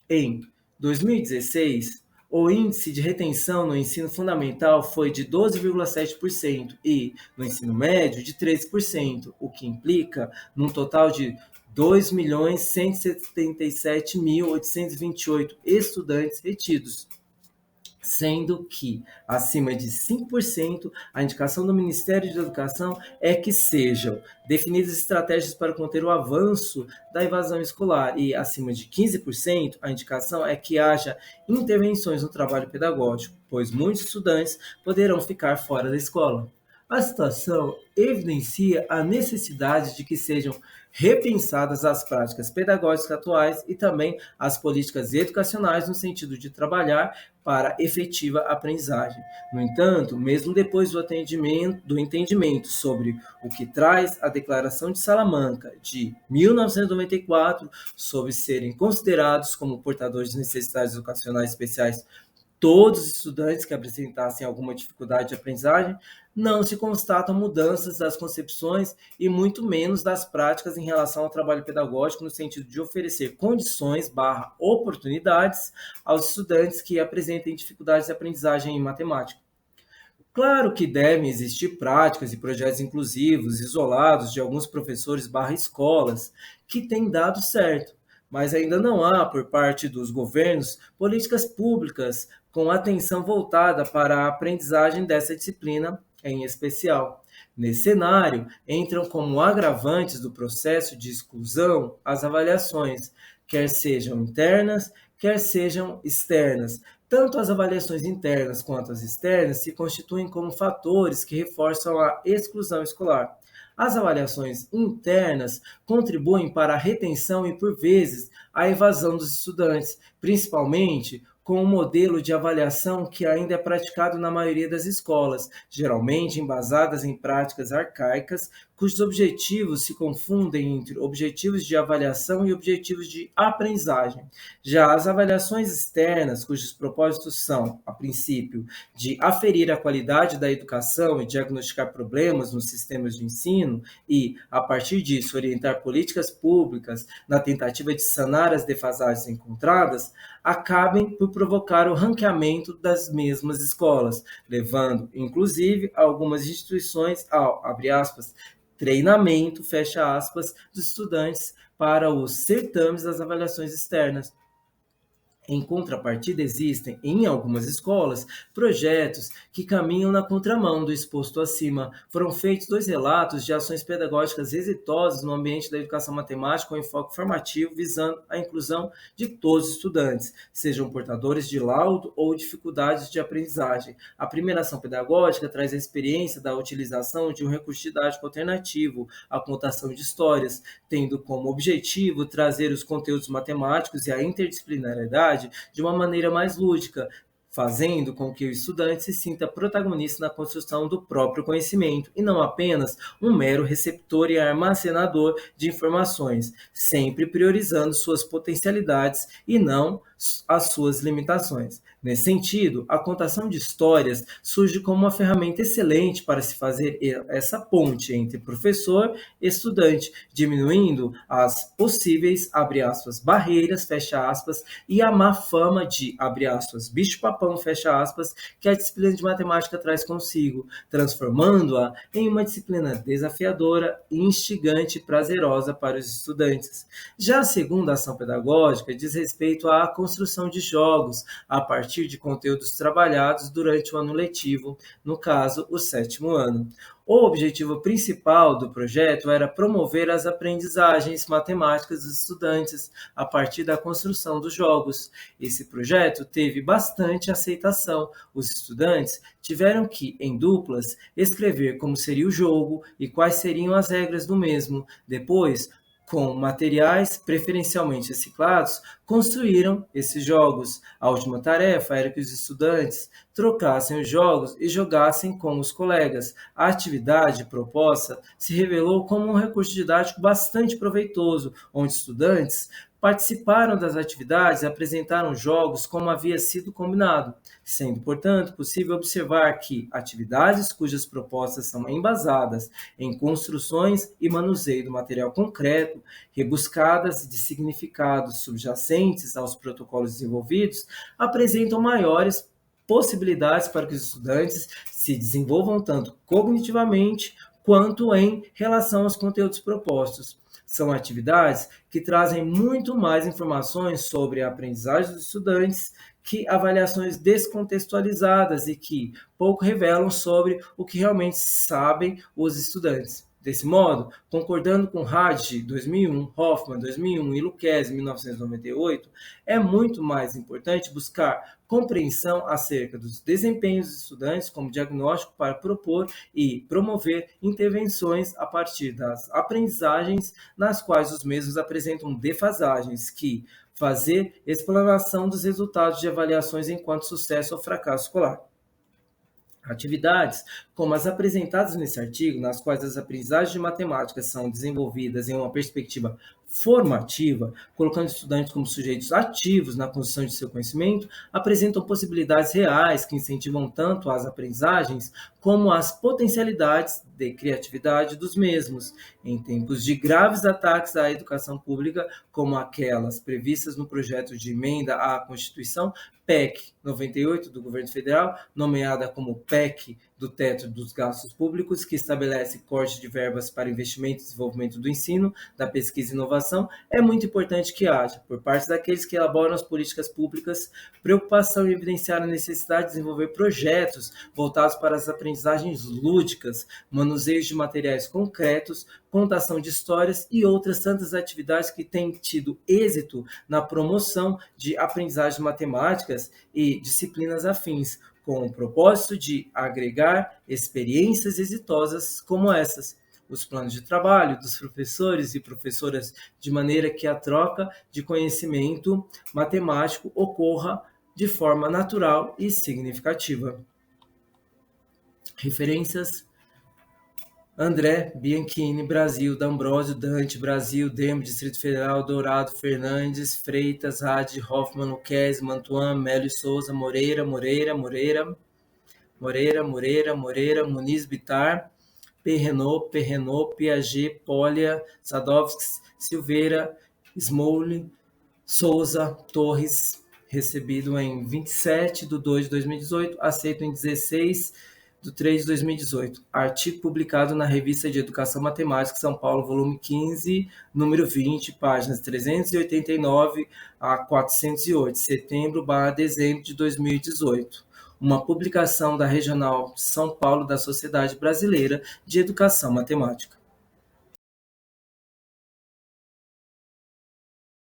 Em 2016, o índice de retenção no ensino fundamental foi de 12,7% e, no ensino médio, de 13%, o que implica num total de 2.177.828 estudantes retidos, sendo que, acima de 5%, a indicação do Ministério da Educação é que sejam definidas estratégias para conter o avanço da evasão escolar e, acima de 15%, a indicação é que haja intervenções no trabalho pedagógico, pois muitos estudantes poderão ficar fora da escola. A situação evidencia a necessidade de que sejam repensadas as práticas pedagógicas atuais e também as políticas educacionais no sentido de trabalhar para efetiva aprendizagem. No entanto, mesmo depois do entendimento sobre o que traz a Declaração de Salamanca de 1994 sobre serem considerados como portadores de necessidades educacionais especiais todos os estudantes que apresentassem alguma dificuldade de aprendizagem, não se constatam mudanças das concepções e muito menos das práticas em relação ao trabalho pedagógico no sentido de oferecer condições/oportunidades aos estudantes que apresentem dificuldades de aprendizagem em matemática. Claro que devem existir práticas e projetos inclusivos isolados de alguns professores/escolas que têm dado certo, mas ainda não há, por parte dos governos, políticas públicas com atenção voltada para a aprendizagem dessa disciplina em especial. Nesse cenário, entram como agravantes do processo de exclusão as avaliações, quer sejam internas, quer sejam externas. Tanto as avaliações internas quanto as externas se constituem como fatores que reforçam a exclusão escolar. As avaliações internas contribuem para a retenção e, por vezes, a evasão dos estudantes, principalmente com um modelo de avaliação que ainda é praticado na maioria das escolas, geralmente embasadas em práticas arcaicas, cujos objetivos se confundem entre objetivos de avaliação e objetivos de aprendizagem. Já as avaliações externas, cujos propósitos são, a princípio, de aferir a qualidade da educação e diagnosticar problemas nos sistemas de ensino e, a partir disso, orientar políticas públicas na tentativa de sanar as defasagens encontradas, acabem por provocar o ranqueamento das mesmas escolas, levando, inclusive, algumas instituições ao, abre aspas, treinamento, fecha aspas, dos estudantes para os certames das avaliações externas. Em contrapartida, existem, em algumas escolas, projetos que caminham na contramão do exposto acima. Foram feitos 2 relatos de ações pedagógicas exitosas no ambiente da educação matemática com enfoque formativo, visando a inclusão de todos os estudantes, sejam portadores de laudo ou dificuldades de aprendizagem. A primeira ação pedagógica traz a experiência da utilização de um recurso didático alternativo, a contação de histórias, tendo como objetivo trazer os conteúdos matemáticos e a interdisciplinariedade de uma maneira mais lúdica, fazendo com que o estudante se sinta protagonista na construção do próprio conhecimento e não apenas um mero receptor e armazenador de informações, sempre priorizando suas potencialidades e não as suas limitações. Nesse sentido, a contação de histórias surge como uma ferramenta excelente para se fazer essa ponte entre professor e estudante, diminuindo as possíveis, abre aspas, barreiras, fecha aspas, e a má fama de, abre aspas, bicho-papão, fecha aspas, que a disciplina de matemática traz consigo, transformando-a em uma disciplina desafiadora, instigante e prazerosa para os estudantes. Já a segunda ação pedagógica diz respeito à construção de jogos a partir de conteúdos trabalhados durante o ano letivo, no caso, o 7º ano. O objetivo principal do projeto era promover as aprendizagens matemáticas dos estudantes a partir da construção dos jogos. Esse projeto teve bastante aceitação. Os estudantes tiveram que, em duplas, escrever como seria o jogo e quais seriam as regras do mesmo. Depois, com materiais preferencialmente reciclados, construíram esses jogos. A última tarefa era que os estudantes trocassem os jogos e jogassem com os colegas. A atividade proposta se revelou como um recurso didático bastante proveitoso, onde estudantes participaram das atividades e apresentaram jogos como havia sido combinado, sendo, portanto, possível observar que atividades cujas propostas são embasadas em construções e manuseio do material concreto, rebuscadas de significados subjacentes aos protocolos desenvolvidos, apresentam maiores possibilidades para que os estudantes se desenvolvam tanto cognitivamente quanto em relação aos conteúdos propostos. São atividades que trazem muito mais informações sobre a aprendizagem dos estudantes que avaliações descontextualizadas e que pouco revelam sobre o que realmente sabem os estudantes. Desse modo, concordando com Raj, 2001, Hoffman, 2001 e Lucchesi, 1998, é muito mais importante buscar compreensão acerca dos desempenhos dos estudantes como diagnóstico para propor e promover intervenções a partir das aprendizagens nas quais os mesmos apresentam defasagens que fazer explanação dos resultados de avaliações enquanto sucesso ou fracasso escolar. Atividades, como as apresentadas nesse artigo, nas quais as aprendizagens de matemática são desenvolvidas em uma perspectiva formativa, colocando estudantes como sujeitos ativos na construção de seu conhecimento, apresentam possibilidades reais que incentivam tanto as aprendizagens como as potencialidades de criatividade dos mesmos, em tempos de graves ataques à educação pública, como aquelas previstas no projeto de emenda à Constituição, PEC 98 do governo federal, nomeada como PEC do teto dos gastos públicos, que estabelece corte de verbas para investimento e desenvolvimento do ensino, da pesquisa e inovação, é muito importante que haja, por parte daqueles que elaboram as políticas públicas, preocupação em evidenciar a necessidade de desenvolver projetos voltados para as aprendizagens lúdicas, manuseios de materiais concretos, contação de histórias e outras tantas atividades que têm tido êxito na promoção de aprendizagens matemáticas e disciplinas afins, com o propósito de agregar experiências exitosas como essas, os planos de trabalho dos professores e professoras, de maneira que a troca de conhecimento matemático ocorra de forma natural e significativa. Referências: André Bianchini, Brasil, D'Ambrosio, Dante, Brasil, Demo, Distrito Federal, Dourado, Fernandes, Freitas, Hadi, Hoffman, Lucchesi, Mantuan, Melo e Souza, Moreira, Muniz, Bittar, Perrenot, Piaget, Polya, Sadovski, Silveira, Smolny, Souza, Torres, recebido em 27/2/2018, aceito em 16/3/2018. Artigo publicado na Revista de Educação Matemática, São Paulo, volume 15, número 20, páginas 389 a 408, setembro/dezembro de 2018. Uma publicação da Regional São Paulo da Sociedade Brasileira de Educação Matemática.